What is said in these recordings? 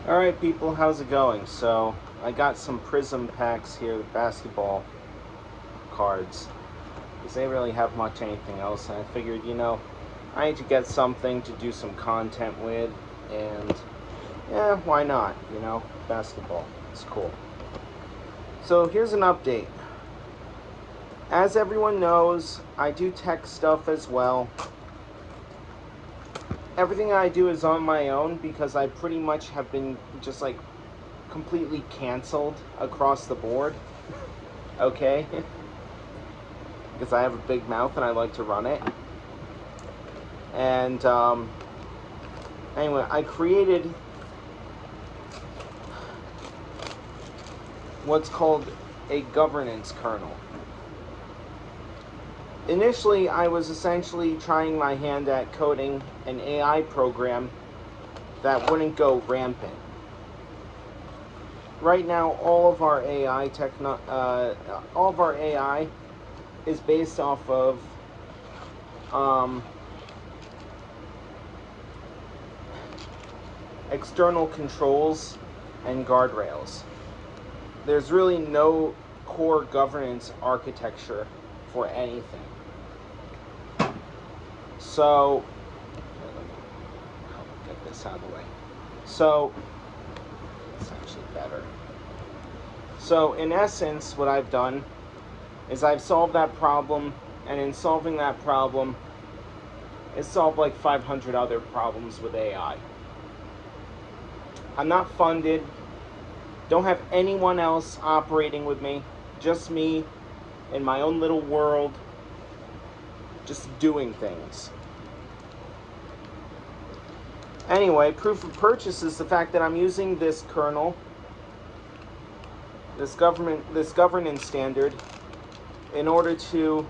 Alright people, how's it going? So, I got some Prism packs here, the basketball cards, because they really have much anything else, and I figured, I need to get something to do some content with, and yeah, why not, basketball, it's cool. So here's an update. As everyone knows, I do tech stuff as well. Everything I do is on my own because I pretty much have been just like completely canceled across the board. Okay? Because I have a big mouth and I like to run it. And anyway, I created what's called a governance kernel. Initially, I was essentially trying my hand at coding an AI program that wouldn't go rampant. Right now, all of our AI is based off of external controls and guardrails. There's really no core governance architecture for anything. So, let me get this out of the way. So, it's actually better. So, in essence, what I've done is I've solved that problem, and in solving that problem, it solved like 500 other problems with AI. I'm not funded, don't have anyone else operating with me, just me in my own little world, just doing things. Anyway, proof of purchase is the fact that I'm using this kernel, this governance standard, in order to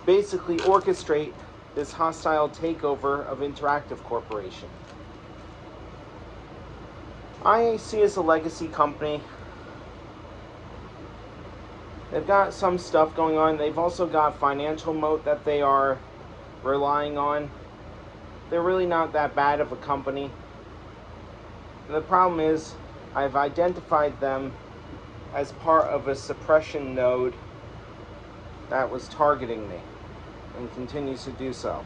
basically orchestrate this hostile takeover of Interactive Corporation. IAC is a legacy company. They've got some stuff going on. They've also got financial moat that they are relying on. They're really not that bad of a company. And the problem is, I've identified them as part of a suppression node that was targeting me and continues to do so.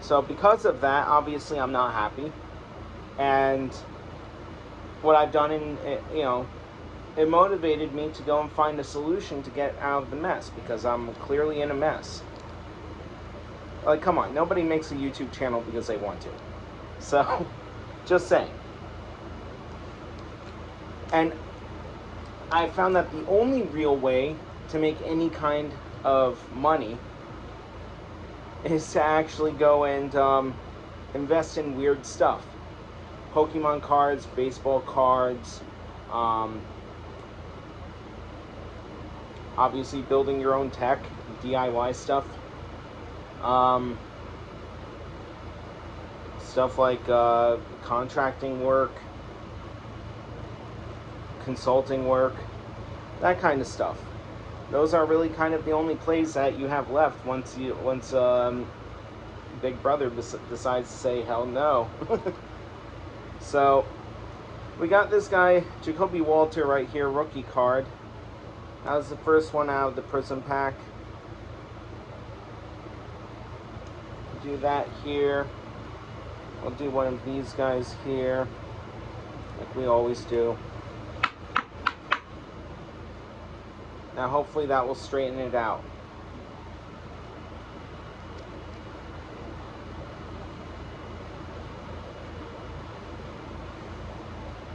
So because of that, obviously I'm not happy. And what I've done, it motivated me to go and find a solution to get out of the mess, because I'm clearly in a mess. Like, come on, nobody makes a YouTube channel because they want to. So, just saying. And I found that the only real way to make any kind of money is to actually go and invest in weird stuff. Pokemon cards, baseball cards, obviously building your own tech, DIY stuff. Stuff like contracting work, consulting work, that kind of stuff. Those are really kind of the only plays that you have left once Big Brother decides to say hell no. So we got this guy, Jacoby Walter, right here, rookie card. That was the first one out of the Prism pack. Do that here. I'll do one of these guys here, like we always do. Now hopefully that will straighten it out.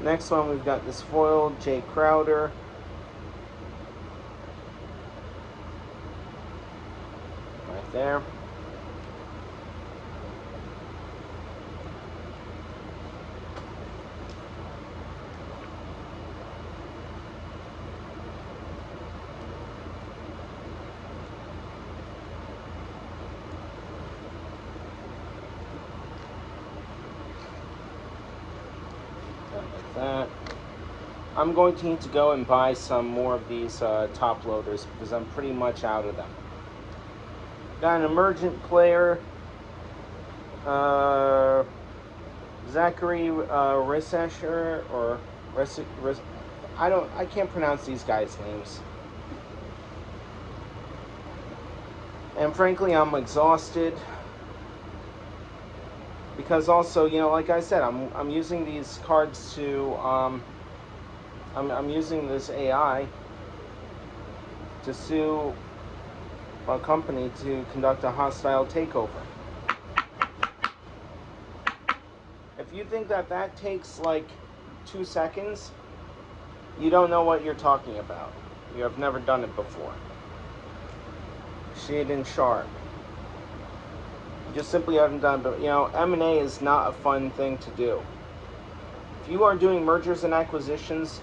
Next one, we've got this foil, Jay Crowder. Right there. That. I'm going to need to go and buy some more of these top loaders because I'm pretty much out of them. Got an emergent player, Zachary Rissesher or I can't pronounce these guys' names. And frankly, I'm exhausted because also, you know, like I said, I'm using these cards to I'm using this AI to sue a company to conduct a hostile takeover. If you think that that takes like 2 seconds, you don't know what you're talking about. You have never done it before. Shade and sharp. You just simply haven't done it. But, you know, M&A is not a fun thing to do. If you are doing mergers and acquisitions,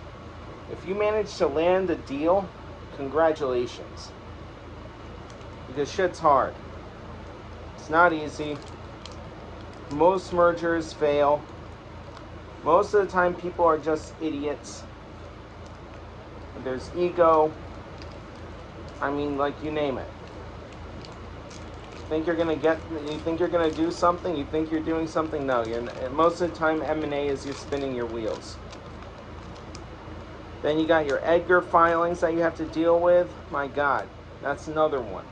if you manage to land a deal, congratulations. Because shit's hard. It's not easy. Most mergers fail. Most of the time people are just idiots. There's ego. I mean, like, you name it. You think you're gonna do something? You think you're doing something? No, most of the time M&A is you're spinning your wheels. Then you got your Edgar filings that you have to deal with. My God, that's another one.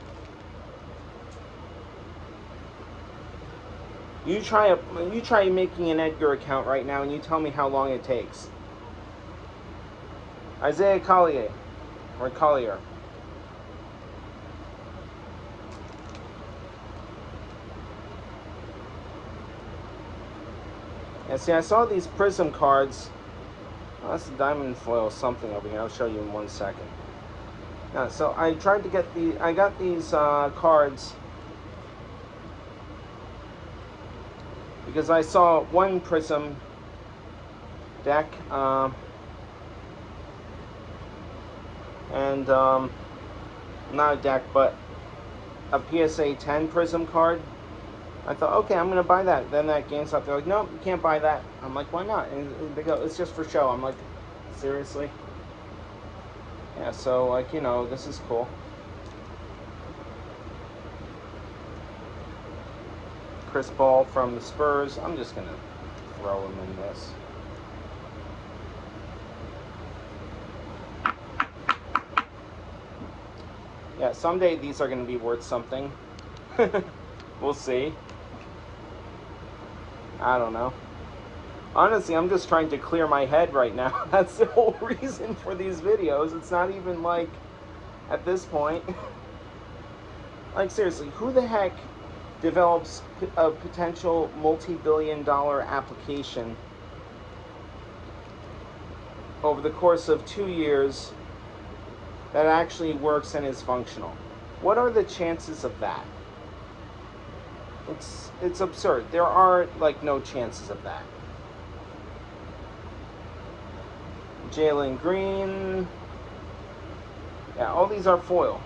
You try making an Edgar account right now and you tell me how long it takes. Isaiah Collier. Yeah, see, I saw these prism cards. Oh, that's a diamond foil something over here. I'll show you in 1 second. Yeah, so I tried to get I got these cards because I saw one prism deck and not a deck, but a PSA 10 prism card. I thought, okay, I'm gonna buy that. Then that GameStop, they're like, no, you can't buy that. I'm like, why not? And they go, it's just for show. I'm like, seriously? Yeah, so like, you know, this is cool. Chris Paul from the Spurs. I'm just gonna throw him in this. Yeah, someday these are gonna be worth something. We'll see. I don't know. Honestly, I'm just trying to clear my head right now. That's the whole reason for these videos. It's not even like, at this point, like seriously, who the heck develops a potential multi-billion-dollar application over the course of 2 years that actually works and is functional? What are the chances of that? It's absurd. There are like no chances of that. Jalen Green. Yeah, all these are foil.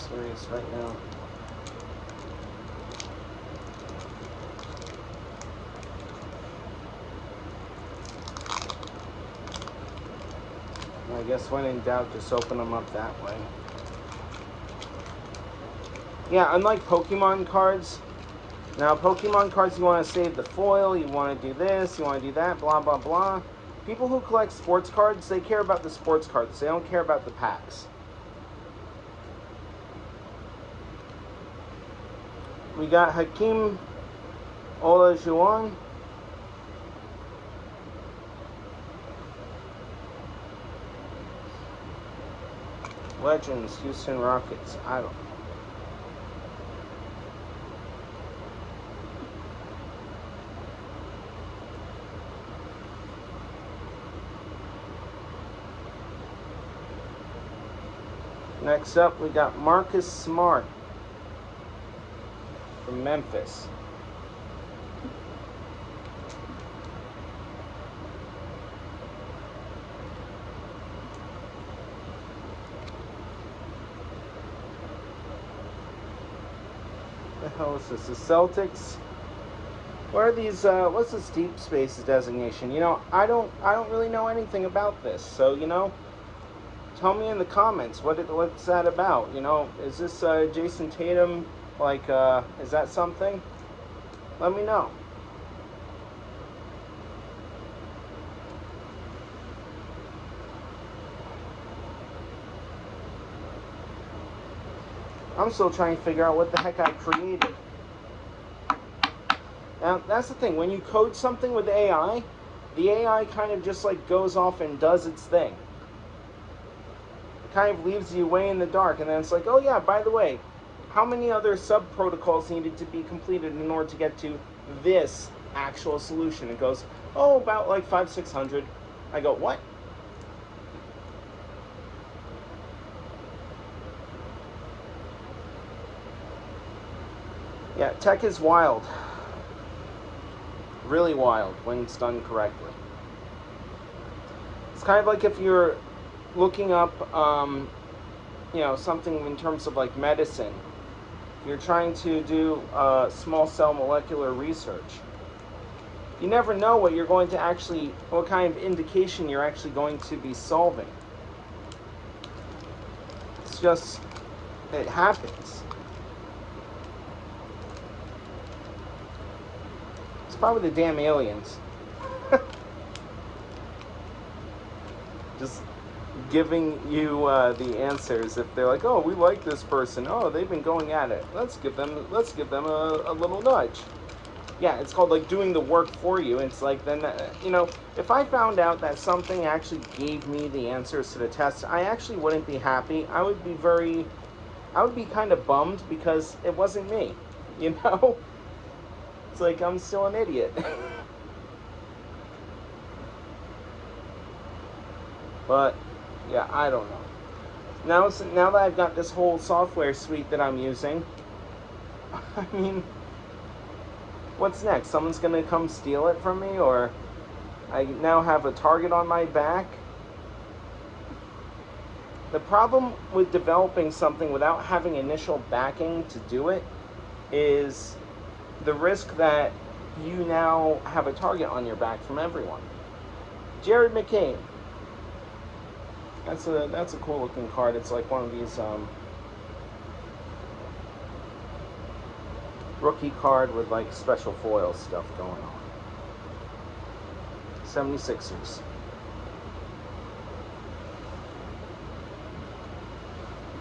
Serious right now. I guess when in doubt, just open them up that way. Yeah, unlike Pokemon cards. Now, Pokemon cards, you want to save the foil, you want to do this, you want to do that, blah, blah, blah. People who collect sports cards, they care about the sports cards. They don't care about the packs. We got Hakeem Olajuwon. Legends, Houston Rockets. I don't know. Next up, we got Marcus Smart from Memphis. The hell is this? The Celtics? What are these? What's this deep space designation? You know, I don't really know anything about this. So you know, tell me in the comments what's that about. You know, is this Jason Tatum? Like, is that something? Let me know. I'm still trying to figure out what the heck I created. Now, that's the thing. When you code something with AI, the AI kind of just like goes off and does its thing. It kind of leaves you way in the dark, and then it's like, oh yeah, by the way, how many other sub-protocols needed to be completed in order to get to this actual solution? It goes, oh, about like 500-600. I go, what? Yeah, tech is wild. Really wild when it's done correctly. It's kind of like if you're looking up, you know, something in terms of like medicine. If you're trying to do small cell molecular research, you never know what you're going to actually, what kind of indication you're actually going to be solving. It's just, it happens. It's probably the damn aliens. Just giving you the answers. If they're like, oh, we like this person. Oh, they've been going at it. Let's give them a little nudge. Yeah, it's called like doing the work for you. It's like then, you know, if I found out that something actually gave me the answers to the test, I actually wouldn't be happy. I would be kind of bummed because it wasn't me, you know? It's like I'm still an idiot. But yeah, I don't know. Now that I've got this whole software suite that I'm using, I mean, what's next? Someone's gonna come steal it from me, or I now have a target on my back? The problem with developing something without having initial backing to do it is the risk that you now have a target on your back from everyone. Jared McCain. That's a cool looking card. It's like one of these rookie card with like special foil stuff going on. 76ers.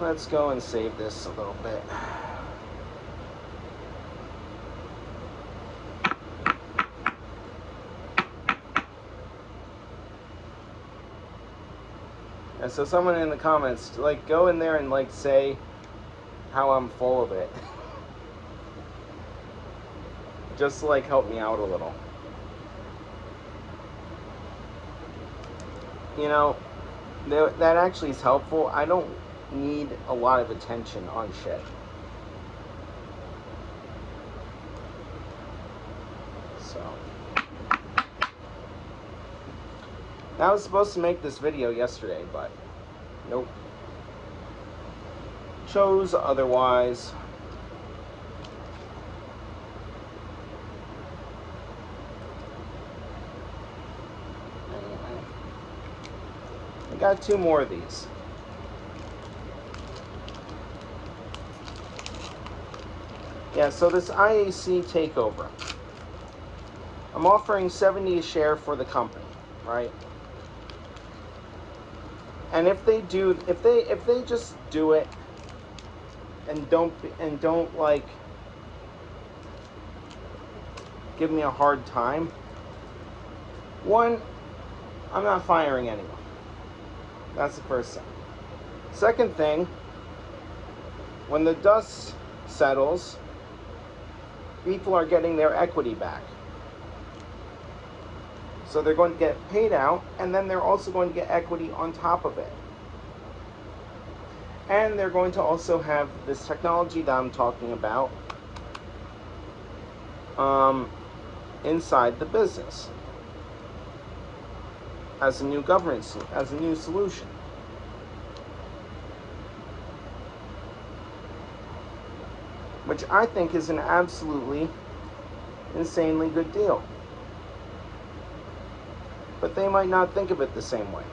Let's go and save this a little bit. And so someone in the comments, like, go in there and like say how I'm full of it. Just to like help me out a little. You know, that actually is helpful. I don't need a lot of attention on shit. So I was supposed to make this video yesterday, but nope. Chose otherwise. Anyway, I got 2 more of these. Yeah, so this IAC takeover, I'm offering 70 a share for the company, right? And if they just do it and don't like give me a hard time, one, I'm not firing anyone. That's the first thing. Second thing, when the dust settles, people are getting their equity back. So they're going to get paid out, and then they're also going to get equity on top of it. And they're going to also have this technology that I'm talking about inside the business as a new governance, as a new solution. Which I think is an absolutely insanely good deal. But they might not think of it the same way.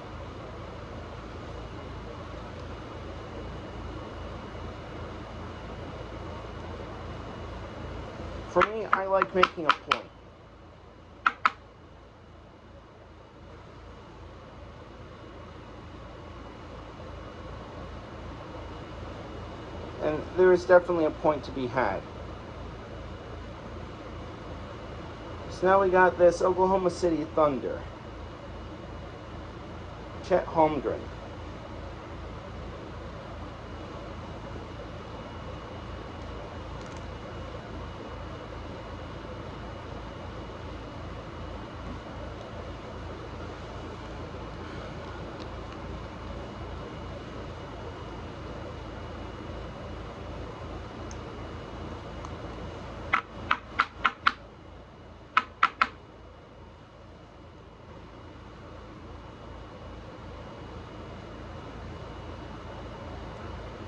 For me, I like making a point. And there is definitely a point to be had. So now we got this Oklahoma City Thunder. Chet Holmgren.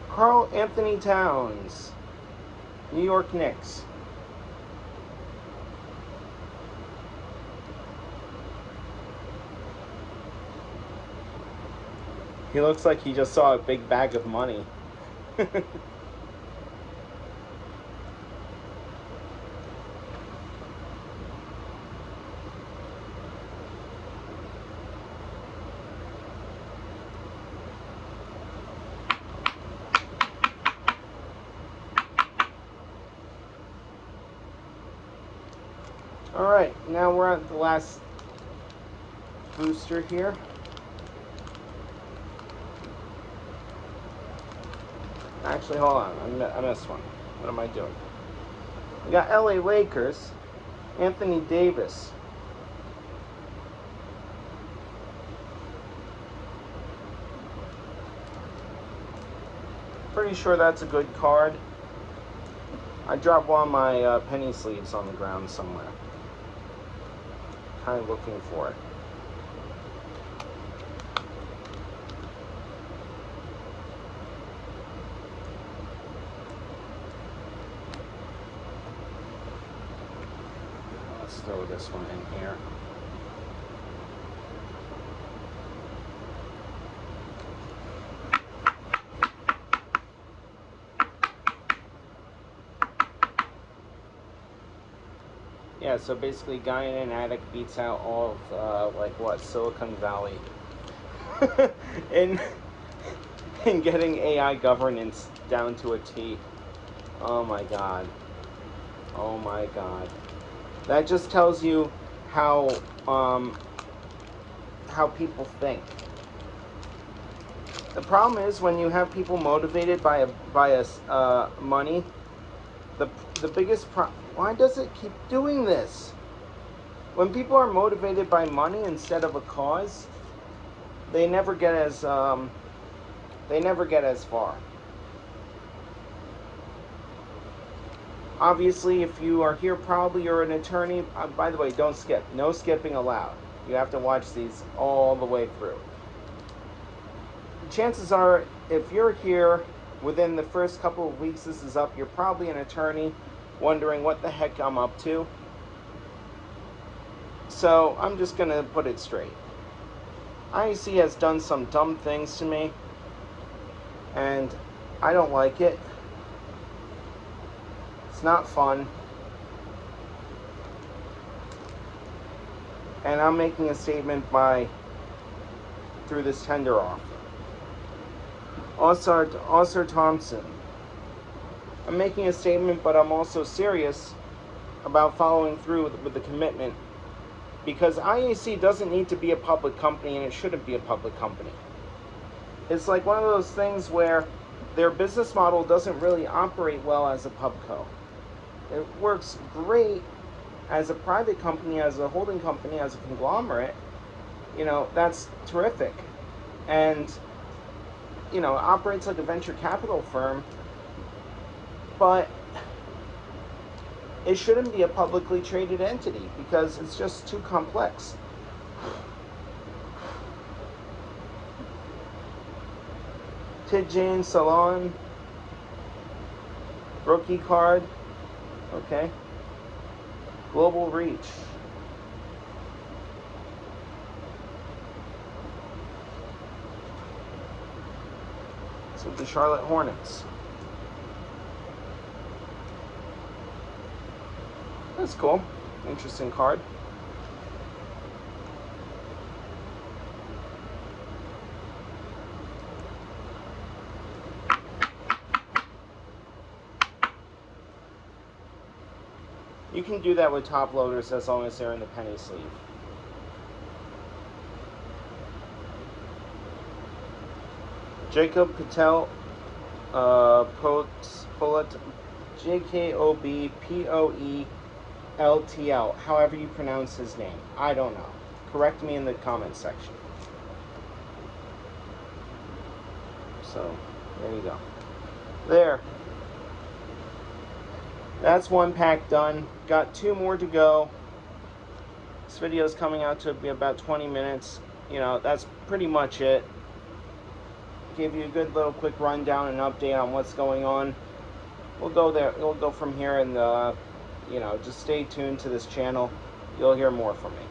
Karl Anthony Towns, New York Knicks. He looks like he just saw a big bag of money. Alright, now we're at the last booster here. Actually, hold on. I missed one. What am I doing? We got LA Lakers, Anthony Davis. Pretty sure that's a good card. I dropped one of my penny sleeves on the ground somewhere. Kind of looking for it. Let's throw this one in here. Yeah, so basically guy in an attic beats out all of, like what, Silicon Valley in getting AI governance down to a T. Oh my god. Oh my god. That just tells you how people think. The problem is when you have people motivated by money, the biggest problem. Why does it keep doing this? When people are motivated by money instead of a cause, they never get as far. Obviously, if you are here, probably you're an attorney. By the way, don't skip. No skipping allowed. You have to watch these all the way through. Chances are, if you're here within the first couple of weeks this is up, you're probably an attorney wondering what the heck I'm up to. So I'm just going to put it straight. IAC has done some dumb things to me, and I don't like it. It's not fun. And I'm making a statement through this tender offer. Oscar Thompson. I'm making a statement, but I'm also serious about following through with the commitment, because IAC doesn't need to be a public company, and it shouldn't be a public company. It's like one of those things where their business model doesn't really operate well as a pubco. It works great as a private company, as a holding company, as a conglomerate. You know, that's terrific. And operates like a venture capital firm, but it shouldn't be a publicly traded entity because it's just too complex. Tijane Salon, rookie card, okay. Global reach. So the Charlotte Hornets. That's cool. Interesting card. You can do that with top loaders as long as they're in the penny sleeve. Jacob Patel, Polet, JKOBPOELTL, however you pronounce his name. I don't know. Correct me in the comments section. So, there you go. There. That's one pack done. Got 2 more to go. This video is coming out to be about 20 minutes. That's pretty much it. Give you a good little quick rundown and update on what's going on. We'll go there. We'll go from here, and just stay tuned to this channel. You'll hear more from me.